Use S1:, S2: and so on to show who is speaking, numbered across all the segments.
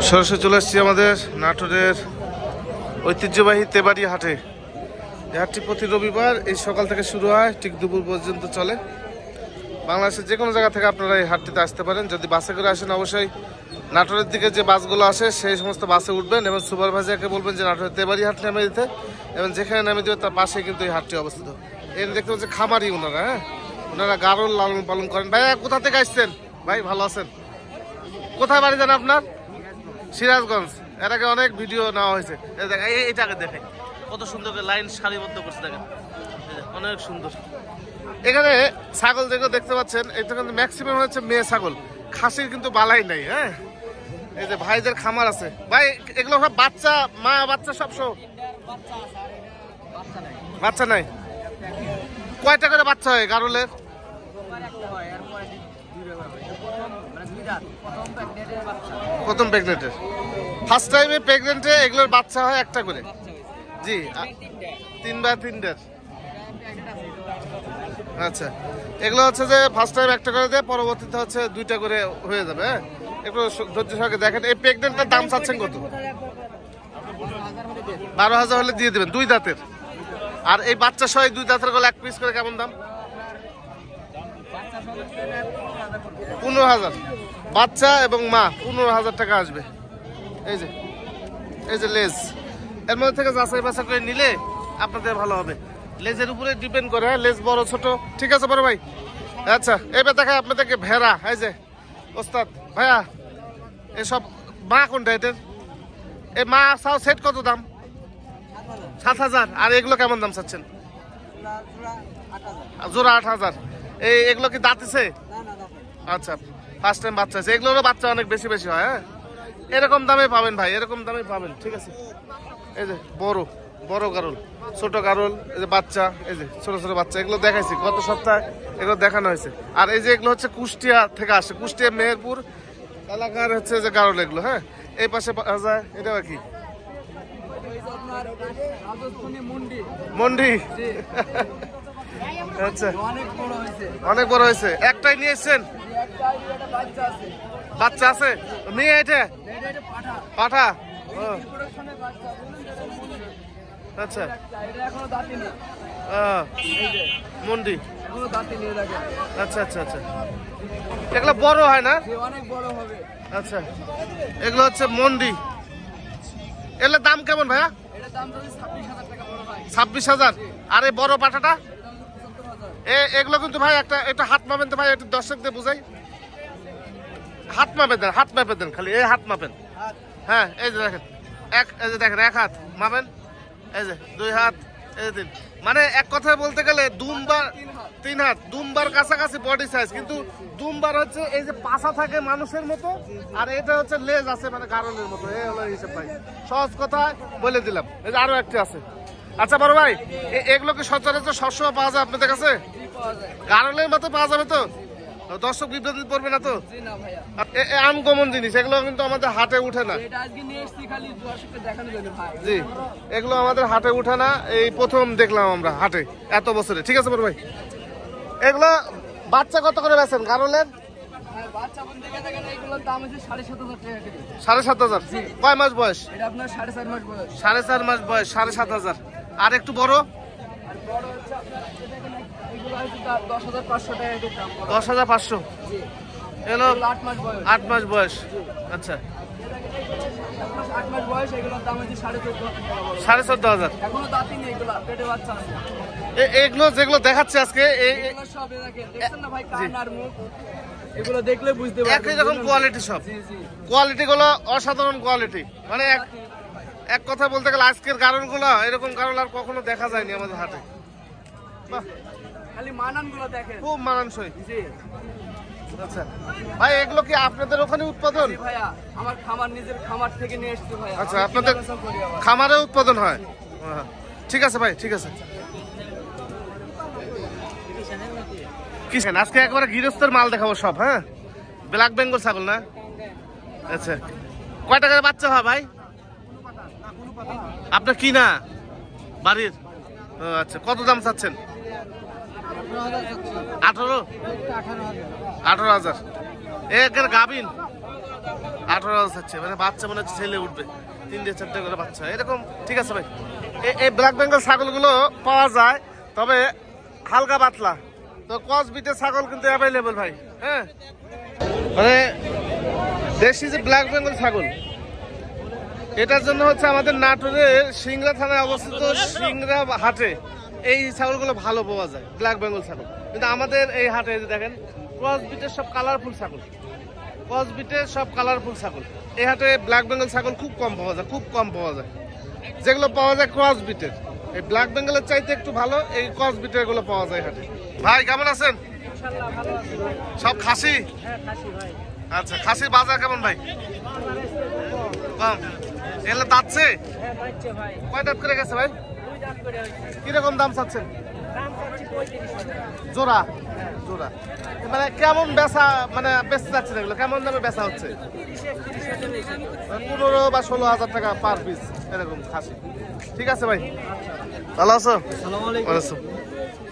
S1: সরাসরি চলে আসছি আমাদের নাটোরের ঐতিহ্যবাহী তেবাড়ি হাটে। এই হাটটি প্রতি রবিবার এই সকাল থেকে শুরু হয়, ঠিক দুপুর পর্যন্ত চলে। বাংলাদেশের যে কোনো জায়গা থেকে আপনারা এই হাটটিতে আসতে পারেন। যদি বাসে করে আসেন অবশ্যই নাটোরের দিকে যে বাসগুলো আসে সেই সমস্ত বাসে উঠবেন এবং সুপারভাইজারকে বলবেন যে নাটোরের তেবাড়ি হাট নামে দিতে, এবং যেখানে নামে দেবে তার পাশে কিন্তু এই হাটটি অবস্থিত। এর দেখতে পাচ্ছি খামারি ওনারা, ওনারা গারল লালন পালন করেন। ভাইয়া কোথা থেকে আসছেন? ভাই ভালো আছেন? কোথায় বাড়ি যান আপনার? সিরাজগঞ্জ। এর আগে অনেক ভিডিও নেওয়া হয়েছে। এইটাকে দেখে কত সুন্দর লাইন সারিবদ্ধ করছে, দেখেন অনেক সুন্দর। এখানে ছাগল যেগুলো দেখতে পাচ্ছেন এটা কিন্তু ম্যাক্সিমাম হচ্ছে মেয়ে ছাগল, খাসির কিন্তু বালাই নাই। হ্যাঁ, এই যে ভাইদের খামার আছে। ভাই এগুলো সব বাচ্চা, মা বাচ্চা সব সব বাচ্চা নাই? কয়টা করে বাচ্চা হয় গারলের? প্রথম প্রেগনেন্টের, ফার্স্ট টাইমে প্রেগনেন্টে এগুলোর বাচ্চা হয় একটা করে? জি, 3 আচ্ছা, এগুলো হচ্ছে যে ফার্স্ট টাইম একটা করে দেয়, পরবর্তীতে হচ্ছে 2টা করে হয়ে যাবে। হ্যাঁ, একটু ধৈর্য সহকারে দেখেন। এই প্রেগনেন্টের দাম চাচ্ছেন কত? 12,000 হলে দিয়ে দেবেন, 2 দাঁতের। আর এই বাচ্চা সহ 2 দাঁতের গুলো 1 পিস করে কেমন দাম? 15,000। বাচ্চা এবং মা 15,000 টাকা আসবে। এই যে লেজ, এর মধ্যে থেকে যাচাই বাছাই করে নিলে আপনাদের ভালো হবে। লেজের উপরে ডিপেন্ড করে, লেজ বড় ছোট। ঠিক আছে বড় ভাই। আচ্ছা, এবার দেখায় আপনাদেরকে ভেড়া। এই যে ওস্তাদ ভাইয়া, এসব মা কোনটা এটার? এই মা চাও সেট কত দাম? 7,000। আর এগুলো কেমন দাম চাচ্ছেন? জোড়া 8,000। এগুলো কি দাঁতিছে? আচ্ছা, ফার্স্ট টাইম বাচ্চা আছে। এগুলোরও বাচ্চা অনেক বেশি বেশি হয়। হ্যাঁ, এরকম দামে পাবেন ভাই, এরকম দামে পাবেন। ঠিক আছে, এই যে বড় বড় গারল, ছোট গারল, এই যে বাচ্চা, এই যে ছোট ছোট বাচ্চা, এগুলো দেখাইছি গত সপ্তাহে, এগুলো দেখানো হয়েছে। আর এই যে এগুলো হচ্ছে কুষ্টিয়া থেকে আসে, কুষ্টিয়া মেহেরপুর এলাকার হচ্ছে যে গারল এগুলো। হ্যাঁ, এই পাশে যায় এটা কি মন্ডি? আচ্ছা, অনেক বড় হয়েছে। একটাই নিয়ে এসছেন? বাচ্চা আছে? মেয়ে এটা পাঠা? আচ্ছা, মন্ডি। আচ্ছা আচ্ছা আচ্ছা, এগুলো বড় হয় না? আচ্ছা, এগুলো হচ্ছে মন্ডি। এগুলোর দাম কেমন ভাইয়া? 26,000। আর এই বড় পাঠাটা? এগুলো কিন্তু ভাই একটা হাত মাপেন তো ভাই, একটু দর্শকদের বুঝাই। হাত মাপে দেন, হাত মাপে দেন খালি, এই হাত মাপেন। হ্যাঁ, এই যে দেখেন, এই যে দেখেন 1 হাত মাপেন, এই যে 2 হাত, এই যে 3। মানে এক কথায় বলতে গেলে দুমবার 3 হাত, দুমবার কাছাকাছি বডি সাইজ। কিন্তু দুমবার হচ্ছে এই যে পাছা থাকে মানুষের মতো, আর এটা হচ্ছে লেজ আছে মানে গারলের মতো। এই হলো হিসাব ভাই, সহজ কথা বলে দিলাম। এই যে আরো একটা আছে। আচ্ছা বড় ভাই, এগুলো কি সচরাচর সবসময় পাওয়া যায় আপনাদের কাছে? গারলের মতো পাওয়া যাবে তো? দর্শক বিভ্রান্তি পড়বে না তো? আনকমন জিনিস, এগুলো কিন্তু আমাদের হাটে উঠে না। জি, এগুলো আমাদের হাটে উঠে না, এই প্রথম দেখলাম আমরা হাটে এত বছরে। ঠিক আছে বড় ভাই, এগুলো বাচ্চা কত করে বেচেন গারলের? 7,500। কয় মাস বয়স? 4.5 মাস বয়স, 7,500। আর একটু বড়? 10,500। এগুলো 8 মাস বয়স। আচ্ছা, 14,500। এগুলো যেগুলো দেখাচ্ছে আজকে,
S2: এগুলো দেখলে বুঝতে পারবেন
S1: একই রকম কোয়ালিটি, সব কোয়ালিটি গুলো অসাধারণ কোয়ালিটি। মানে এক কথা বলতে গেলে আজকের গারলগুলো এরকম গারল আর কখনো দেখা যায়নি আমাদের হাটে।
S2: খালি মানানগুলো দেখেন,
S1: খুব মানানসই। আচ্ছা ভাই, এগুলো কি আপনাদের ওখানে উৎপাদন?
S2: ভাইয়া আমার খামার, নিজের খামার থেকে নিয়ে এসেছি ভাইয়া।
S1: আচ্ছা, আপনাদের খামারে উৎপাদন হয়? ঠিক আছে ভাই, ঠিক আছে। আজকে একবারে গৃহস্থের মাল দেখাবো সব। হ্যাঁ, ব্ল্যাক বেঙ্গল ছাগল না? আচ্ছা, কয় টাকার বাচ্চা হয় ভাই? আপনার কি না বাড়ির? আচ্ছা, কত দাম চাচ্ছেন? 18,000। একের গাভিন 18,000 চাচ্ছে, মানে বাচ্চা মনে হচ্ছে ছেলে উঠবে, 3-4টা করে বাচ্চা এরকম। ঠিক আছে ভাই, এই ব্ল্যাক বেঙ্গল ছাগলগুলো পাওয়া যায়, তবে হালকা পাতলা। তো ক্রস বিটের ছাগল কিন্তু অ্যাভেলেবল ভাই। হ্যাঁ, মানে দেশি যে ব্ল্যাক বেঙ্গল ছাগল, এটার জন্য হচ্ছে আমাদের নাটোরের সিংড়া থানায় অবস্থিত সিংড়া হাটে এই ছাগলগুলো ভালো পাওয়া যায়, ব্ল্যাক বেঙ্গল ছাগল। কিন্তু আমাদের এই হাটে দেখেন ক্রস বিটের সব কালারফুল ছাগল, ক্রস বিটের সব কালারফুল ছাগল। এই হাটে ব্ল্যাক বেঙ্গল ছাগল খুব কম পাওয়া যায়, খুব কম পাওয়া যায়। যেগুলো পাওয়া যায় ক্রস বিটের, এই ব্ল্যাক বেঙ্গলের চাইতে একটু ভালো এই ক্রস বিটের গুলো পাওয়া যায় হাটে। ভাই কেমন আছেন? সব খাসি? আচ্ছা, খাসির বাজার কেমন ভাই? কম? এগুলো দাঁতছে? কয় দাঁত করে গেছে ভাই? কিরকম দাম চাচ্ছেন? জোড়া জোড়া মানে কেমন বেচা, মানে বেচতে যাচ্ছেন এগুলো কেমন দামে বেচা হচ্ছে? 15 বা 16,000 টাকা পার পিস এরকম খাসি। ঠিক আছে ভাই, ভালো আছো?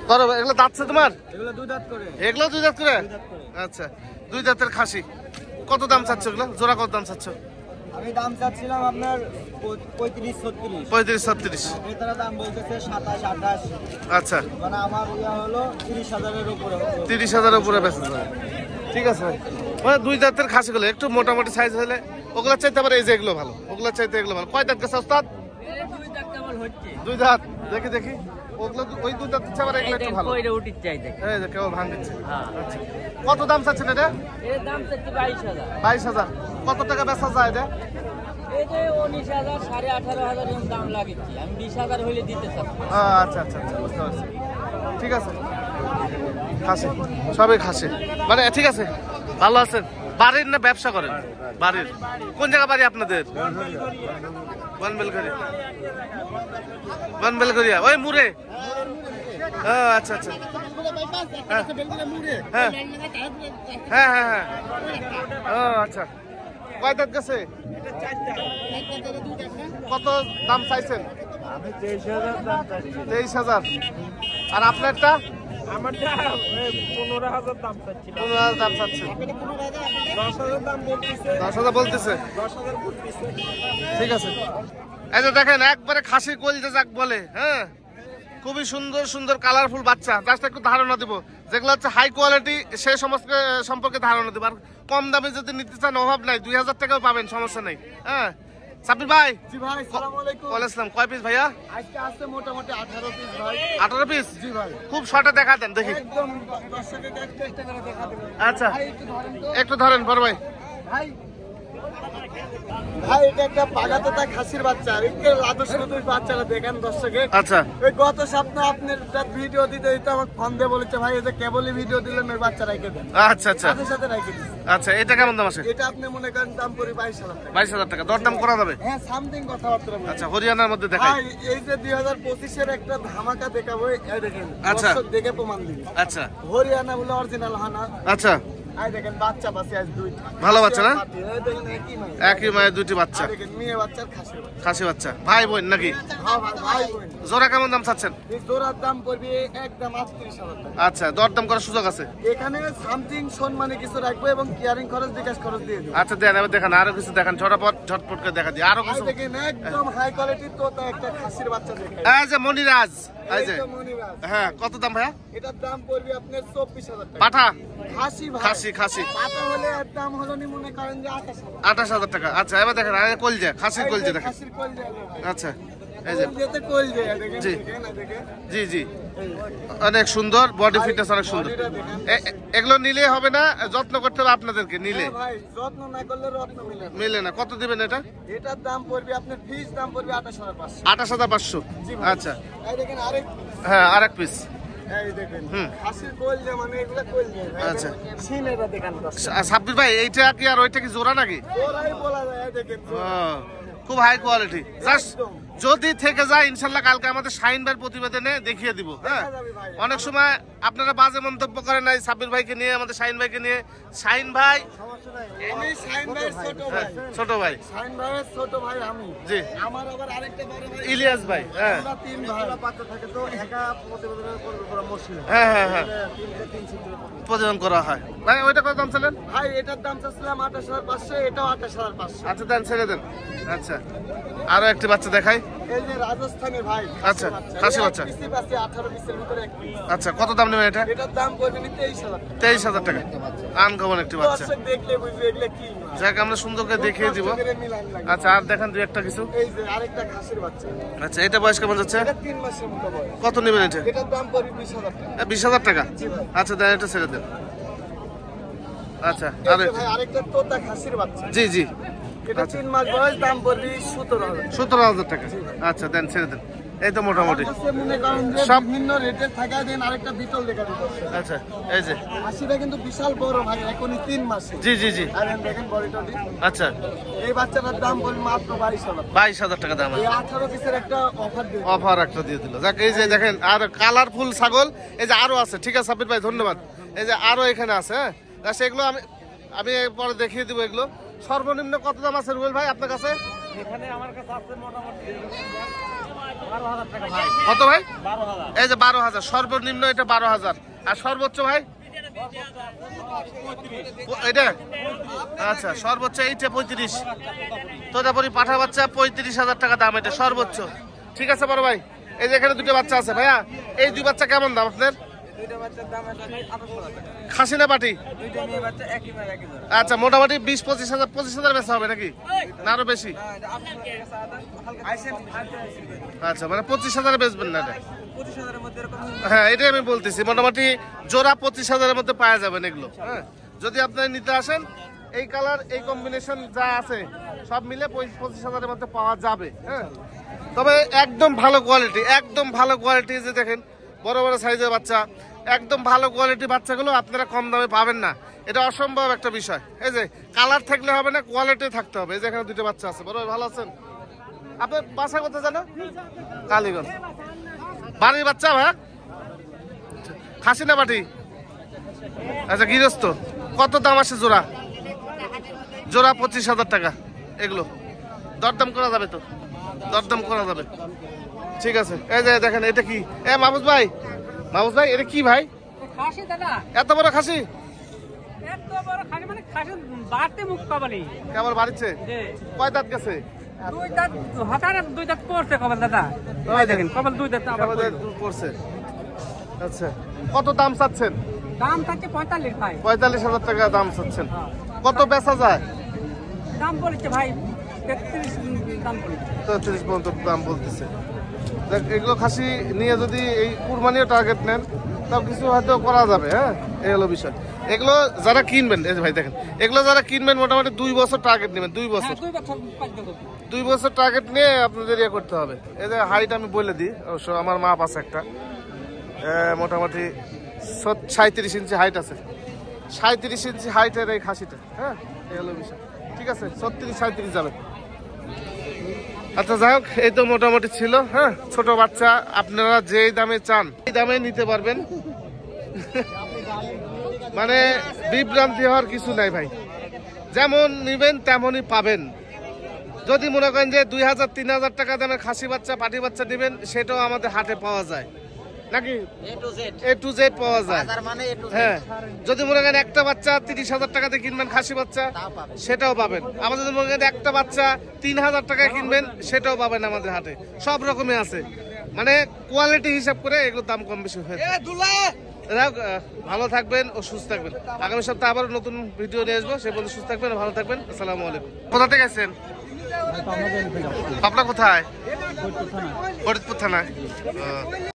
S1: করো, এগুলো দাঁতছে তোমার? এগুলো 2 দাঁত করে? আচ্ছা, 2 দাঁতের খাসি। কত দাম চাচ্ছ এগুলো? জোড়া কত দাম চাচ্ছ?
S3: আমি দাম চাচ্ছিলাম আপনার 35-36।
S1: 35-36।
S3: ক্রেতারা দাম বলতেছে 27-28।
S1: আচ্ছা,
S3: মানে আমার ইয়া হলো 30,000-এর উপরে।
S1: 30,000-এর উপরে বেচা যাবে। ঠিক আছে ভাই, মানে 2 দাঁতের খাসিগুলো একটু মোটামুটি সাইজ হলে ওগুলো চাইতে আবার এই যে এগুলো ভালো, ওগুলো চাইতে এগুলো ভালো। কয় দাঁত গেছে ওস্তাদ? 2 দাঁত। দেখি দেখি, ওগুলো ওই 2 দাঁত হচ্ছে আবার এগুলো একটু ভালো। এই যে কেউ ভাঙ দিচ্ছে। আচ্ছা, কত দাম চাচ্ছেন এটা?
S2: এর দাম চাচ্ছি 22,000।
S1: 22,000। কত টাকা বেচা যায় এটা?
S2: এই যে 19,000, 18,500 এরকম দাম লাগিয়েছি, আমি 20,000 হইলে দিতে চাচ্ছি।
S1: আচ্ছা আচ্ছা আচ্ছা, বুঝতে পারছি। ঠিক আছে, খাসি সবই খাসি, মানে ঠিক আছে। ভালো আছেন? বাড়ির না ব্যবসা করেন? বাড়ির। কোন জায়গা বাড়ি আপনাদের? বনবেলগড়িয়া, ওই মুড়ে। আচ্ছা আচ্ছা, হ্যাঁ হ্যাঁ হ্যাঁ হ্যাঁ হ্যাঁ। ও আচ্ছা, কয় দাঁত গেছে? কত দাম চাইছেন?
S3: আমি 23,000 দাম চাচ্ছি।
S1: 23,000। আর আপনারটা?
S3: আমারটা 15,000 দাম চাচ্ছিল।
S1: 15,000 দাম চাচ্ছে।
S3: 10,000 দাম বলতেছে।
S1: 10,000 বলতেছে?
S3: 10,000 বলতেছে।
S1: ঠিক আছে, এই যে দেখেন একবারে খাসির কলিজা যাক বলে। হ্যাঁ, খুবই সুন্দর সুন্দর কালারফুল বাচ্চা। জাস্ট একটু ধারণা দিব, যেগুলো হচ্ছে হাই কোয়ালিটি সেই সমস্ত সম্পর্কে ধারণা দিব। আর কম দামে যদি নিতে চান অভাব নাই, 2,000 টাকাও পাবেন, সমস্যা নেই। হ্যাঁ সাব্বির ভাই।
S3: জি ভাই, আসসালামু আলাইকুম।
S1: ওয়ালাইকুম আসসালাম। কয় পিস ভাইয়া?
S3: আজকে আছে মোটামুটি 18 পিস ভাই।
S1: 18 পিস?
S3: জি ভাই।
S1: খুব শর্টে দেখা দেন দেখি।
S3: একদম দর্শককে চেষ্টা করে দেখা দেব।
S1: আচ্ছা,
S3: ভাই একটু ধরেন তো।
S1: একটু ধরেন বড় ভাই।
S3: ভাই ভাই এটা একটা পাগাতোতা খাসির বাচ্চা। একটু আদর্শ বাচ্চারা দেখেন দর্শকে।
S1: আচ্ছা,
S3: ওই গত সপ্তাহে আপনার একটা ভিডিও দিতে দিতে আমাকে ফোন দিয়ে বলেছে ভাই এটা কেবলই ভিডিও দিলেন ওই বাচ্চা রেখে দেন।
S1: আচ্ছা আচ্ছা
S3: সাথে সাথে রেখে দিন।
S1: আচ্ছা, এটা কেমন দাম আছে?
S3: এটা আপনি মনে করেন দাম পড়ে 22,000 টাকা।
S1: 22,000 টাকা। দরদাম করা যাবে?
S3: হ্যাঁ, সামথিং কথাবার্তা বলি।
S1: আচ্ছা, হরিয়ানার মধ্যে দেখাই।
S3: ভাই এই যে 2025-এর একটা ধামাকা দেখাবো, এই দেখেন
S1: আচ্ছা।
S3: দর্শক দেখে প্রমাণ দিবে।
S1: আচ্ছা
S3: হরিয়ানা বলে অরিজিনাল হানা।
S1: আচ্ছা,
S3: এই দেখেন বাচ্চা বাচ্চা আজ দুইটা।
S1: ভালো বাচ্চা না?
S3: এই দেখেন একই মাই।
S1: একই মায়ের 2টি বাচ্চা,
S3: এই দেখেন মেয়ে বাচ্চার খাসির বাচ্চা।
S1: খাসি বাচ্চা, ভাই বোন নাকি?
S3: হ্যাঁ ভাই, ভাই বোন।
S1: জোড়া কেমন দাম চাচ্ছেন?
S3: এই জোড়ার দাম পড়বে একদম 38,000 টাকা।
S1: আচ্ছা, দরদাম করার সুযোগ আছে?
S3: এখানে সামথিং সম্মানে কিছু রাখবো এবং কেয়ারিং খরচ বিকাশ খরচ দিয়ে দেবো।
S1: আচ্ছা দেন, এবার দেখান আরো কিছু দেখান, ঝটপট করে দেখা দিই আরো
S3: এই
S1: কিছু।
S3: দেখেন একদম হাই কোয়ালিটির তোতা একটা খাসির বাচ্চা দেখাই।
S1: এই যে মনিরাজ, এই যে,
S3: এই তো মনিরাজ।
S1: হ্যাঁ কত দাম ভাইয়া?
S3: এটার দাম পড়বে আপনার 24,000 টাকা।
S1: পাঠা?
S3: খাসি ভাই।
S1: খাসি খাসি
S3: পাতা হলে এর দাম হলো নি মনে করেন যে 28,000।
S1: 28,000 টাকা। আচ্ছা, এবার দেখেন আরে কলজা, খাসির কলজা দেখেন।
S3: খাসির কলজা ভাই।
S1: আচ্ছা, এই যে,
S3: কলজাতে কলজা দেখেন,
S1: জি।
S3: দেখেন না দেখেন।
S1: জি জি, অনেক সুন্দর বডি ফিটনেস, অনেক সুন্দর। এগুলো নিলে হবে না, যত্ন করতে হবে আপনাদেরকে নিলে।
S3: হ্যাঁ ভাই, যত্ন না করলে রত্ন মিলে না।
S1: মিলে না। কত দিবেন এটা?
S3: এটার দাম পড়বে আপনার ফিস দাম পড়বে 28,500।
S1: 28,500।
S3: জি ভাই।
S1: আচ্ছা,
S3: এই দেখেন আরেক,
S1: হ্যাঁ আরেক পিস।
S3: এই দেখেন
S1: হুম।
S3: খাসির কলজা মানে এগুলা কলজা।
S1: আচ্ছা।
S3: সিনেটা দেখেন দর্শক।
S1: সাব্বির ভাই, এইটা কি আর ওইটা কি জোড়া নাকি?
S3: ওরাই বলা যায়, এই দেখেন
S1: ও, খুব হাই কোয়ালিটি, জাস্ট
S3: একদম।
S1: যদি থেকে যায় ইনশাল্লাহ কালকে আমাদের শাহিন ভাইয়ের প্রতিবেদনে দেখিয়ে দিব। হ্যাঁ, অনেক সময় আপনারা বাজে মন্তব্য করেন নাই সাব্বির ভাইকে নিয়ে, আমাদের শাহিন ভাইকে নিয়ে। শাহিন ভাই
S3: আমি শাহিন ভাইয়ের ছোট ভাই।
S1: ছোট ভাই,
S3: শাহিন ভাইয়ের ছোট ভাই আমি।
S1: জি।
S3: আমার আবার আরেকটা বড় ভাই
S1: ইলিয়াস ভাই। হ্যাঁ
S3: আমরা তিন ভাই। বাচ্চা থাকে তো একা প্রতিবেদন করবে পুরো মুশকিল।
S1: হ্যাঁ হ্যাঁ হ্যাঁ, প্রতিবেদন করা হয়। ভাই ওইটা কত দাম ছিলেন?
S3: ভাই এটার দাম চাচ্ছিলাম 28,500, এটাও 28,500।
S1: আচ্ছা দেন, ছেড়ে দেন। আচ্ছা, আরো একটি বাচ্চা দেখাই।
S3: এই যে রাজস্থানী ভাই,
S1: আচ্ছা, খাসি বাচ্চা।
S3: 18 পিসের ভিতরে এক পিস।
S1: আচ্ছা, কত দাম নেবেন এটা?
S3: এটার দাম পড়বে 23,000 টাকা।
S1: 23,000 টাকা। আনকমন একটি বাচ্চা।
S3: দর্শক দেখলে বুঝবে এগুলো কি মাছ।
S1: যাক, আমরা সুন্দর করে দেখিয়ে দিব।
S3: কষ্ট করে মিলান লাগে।
S1: আচ্ছা, আর দেখান দুই একটা কিছু।
S3: এই যে আরেকটা খাসির বাচ্চা,
S1: আচ্ছা, এটা বয়স কেমন যাচ্ছে?
S3: এটা 3 মাসের মতো বয়স।
S1: কত নেবেন এটা?
S3: এটার দাম পড়বে 20,000 টাকা।
S1: 20,000 টাকা।
S3: জি ভাই।
S1: আচ্ছা দেন, এটা ছেড়ে দেন। আচ্ছা,
S3: এই
S1: আর
S3: যে ভাই আরেকটা তোতা খাসির বাচ্চা,
S1: জি জি,
S3: এটা 3 মাস বয়স, দাম পড়বে 17,000।
S1: 17,000 টাকা। আচ্ছা দেন, ছেড়ে দেন। এই তো মোটামুটি
S3: আমার কাছে মনে করেন যে
S1: সব-
S3: বিভিন্ন রেটের থাকা দেন। আরেকটা বিটল দেখা দিতে।
S1: আচ্ছা, এই যে
S3: খাসিটা কিন্তু বিশাল বড় ভাই, এখনই 3 মাসে।
S1: জি জি জি।
S3: আর দেখেন বডিটা দিন।
S1: আচ্ছা,
S3: এই বাচ্চাটার দাম পড়বে মাত্র 22,000।
S1: 22,000 টাকা দাম।
S3: এই 18 পিসের একটা অফার দিন।
S1: অফার একটা দিয়ে দিল। যাক, এই যে দেখেন, আর কালারফুল ছাগল এই যে আরো আছে। ঠিক আছে সাব্বির ভাই, ধন্যবাদ। এই যে আরো এখানে আছে। হ্যাঁ, তা সেগুলো আমি আমি পরে দেখিয়ে দিব। এগুলো সর্বনিম্ন কত দাম আছে রুবেল ভাই আপনার কাছে?
S2: এখানে আমার কাছে আছে মোটামুটি 12,000 টাকা ভাই।
S1: কত ভাই?
S2: 12,000।
S1: এই যে 12,000 সর্বনিম্ন, এটা 12,000। আর সর্বোচ্চ ভাই এটা? আচ্ছা, সর্বোচ্চ এইটা 35। তোতাপুরি পাঠা বাচ্চা 35,000 টাকা দাম, এটা সর্বোচ্চ। ঠিক আছে বড় ভাই, এই যে এখানে দুটো বাচ্চা আছে ভাইয়া, এই দুই বাচ্চা কেমন দাম আপনার?
S3: দুইটা বাচ্চার দাম আছে 28,000 টাকা।
S1: খাসি না পাটি?
S3: দুইটা মেয়ে বাচ্চা একই মার একই ধরে।
S1: আচ্ছা, মোটামুটি 20-25,000 বেচা হবে নাকি, না আরো বেশি? আচ্ছা, মানে 25,000 বেচবেন না এটা?
S3: 25,000 এর মধ্যে এরকম
S1: হ্যাঁ, এটাই আমি বলতেছি, মোটামুটি জোড়া 25,000 মধ্যে পাওয়া যাবেন এগুলো। হ্যাঁ, যদি আপনারা নিতে আসেন, এই কালার এই কম্বিনেশন যা আছে সব মিলে 25,000 মধ্যে পাওয়া যাবে। হ্যাঁ, তবে একদম ভালো কোয়ালিটি, একদম ভালো কোয়ালিটি। যে দেখেন বড় বড় সাইজের বাচ্চা, একদম ভালো কোয়ালিটি বাচ্চাগুলো আপনারা কম দামে পাবেন না, এটা অসম্ভব একটা বিষয়। এই যে কালার থাকলে হবে না, কোয়ালিটি থাকতে হবে। এই যে এখানে দুটো বাচ্চা আছে। বড় ভাই ভালো আছেন? আপনার বাসা কোথায় জানো? কালীগঞ্জ। বাড়ির বাচ্চা ভাই? খাসি না বাটি? আচ্ছা, গৃহস্থ। কত দাম আছে জোড়া? জোড়া 25,000 টাকা। এগুলো দরদাম করা যাবে তো? দরদাম করা যাবে। ঠিক আছে, এই যে দেখেন এটা কি? মাহবুব ভাই, মাহবুব ভাই এটা কি ভাই?
S2: খাসি দাদা,
S1: এত বড় খাসি?
S2: এত বড় খাসি মানে খাসি বাড়তে মুখ পাবলি।
S1: কেমন বাড়িছে?
S2: জি,
S1: কয় দাঁত গেছে?
S2: দুই দাঁত হঠাৎ দুই দাঁত পড়ছে কপাল দাদা।
S1: ওই
S2: দেখেন কপাল দুই দাঁত আবার
S1: আমাদের
S2: পড়লো।
S1: পড়ছে। আচ্ছা, কত দাম চাচ্ছেন?
S2: দাম থাকছে 45 ভাই।
S1: 45,000 টাকা দাম চাচ্ছেন। কত বেচা যায়?
S2: দাম বলেছে ভাই 33 দাম বলেছে।
S1: 33 পর্যন্ত দাম বলতেছে। দেখ, এগুলো খাসি নিয়ে যদি এই কুরবানিও টার্গেট নেন, তাও কিছু হয়তো করা যাবে। হ্যাঁ, এই হলো বিষয়। এগুলো যারা কিনবেন, এই যে ভাই দেখেন, এগুলো যারা কিনবেন মোটামুটি 2 বছর টার্গেট নেবেন। 2 বছর,
S2: হ্যাঁ, দুই বছর পাঁচ বছর।
S1: 2 বছর টার্গেট নিয়ে আপনাদের ইয়ে করতে হবে। এই যে হাইট আমি বলে দিই, অবশ্য আমার মাপ আছে একটা, মোটামুটি 37 ইঞ্চি হাইট আছে। 37 ইঞ্চি হাইটের এই খাসিটা। হ্যাঁ, এই হলো বিষয়। ঠিক আছে, 36-37 যাবে। আচ্ছা, যাই হোক, এই তো মোটামুটি ছিল। হ্যাঁ, ছোট বাচ্চা আপনারা যেই দামে চান এই দামে নিতে পারবেন। মানে বিভ্রান্তি হওয়ার কিছু নাই ভাই, যেমন নিবেন তেমনই পাবেন। যদি মনে করেন যে 2,000-3,000 টাকা দামের খাসি বাচ্চা পাটি বাচ্চা দিবেন, সেটাও আমাদের হাটে পাওয়া যায় নাকি? A to Z পাওয়া যায়। হ্যাঁ, যদি মনে করেন একটা বাচ্চা 30,000 টাকাতে কিনবেন খাসি বাচ্চা, সেটাও পাবেন। আমাদের যদি মনে করেন একটা বাচ্চা 3,000 টাকায় কিনবেন, সেটাও পাবেন আমাদের হাটে। সব রকমের আছে, মানে কোয়ালিটি হিসাব করে এগুলোর দাম কম বেশি হয়ে থাকে। ভালো থাকবেন ও সুস্থ থাকবেন। আগামী সপ্তাহে আবার নতুন ভিডিও নিয়ে আসবো। সে বলতে সুস্থ থাকবেন, ভালো থাকবেন। আসসালামু আলাইকুম। কোথা থেকে আসছেন? পাবনা কোথায়? ফরিদপুর থানায়।